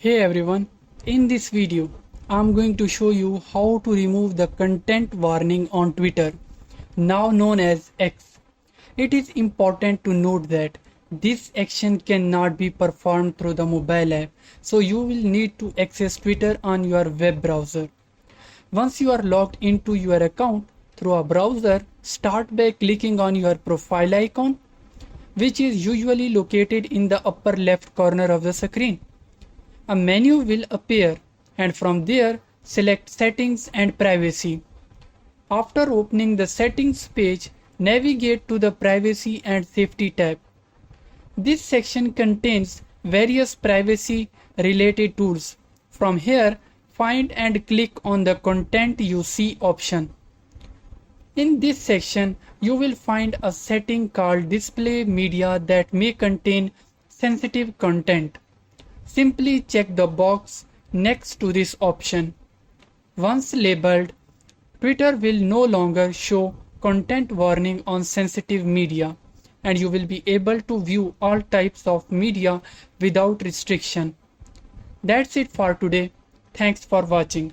Hey everyone, in this video I'm going to show you how to remove the content warning on Twitter, now known as X. It is important to note that this action cannot be performed through the mobile app, so you will need to access Twitter on your web browser. Once you are logged into your account through a browser, start by clicking on your profile icon, which is usually located in the upper left corner of the screen. A menu will appear and from there select Settings and Privacy. After opening the Settings page, navigate to the Privacy and Safety tab. This section contains various privacy related tools. From here, find and click on the Content You See option. In this section, you will find a setting called Display Media that may contain sensitive content. Simply check the box next to this option. Once labeled, Twitter will no longer show content warning on sensitive media, and you will be able to view all types of media without restriction. That's it for today. Thanks for watching.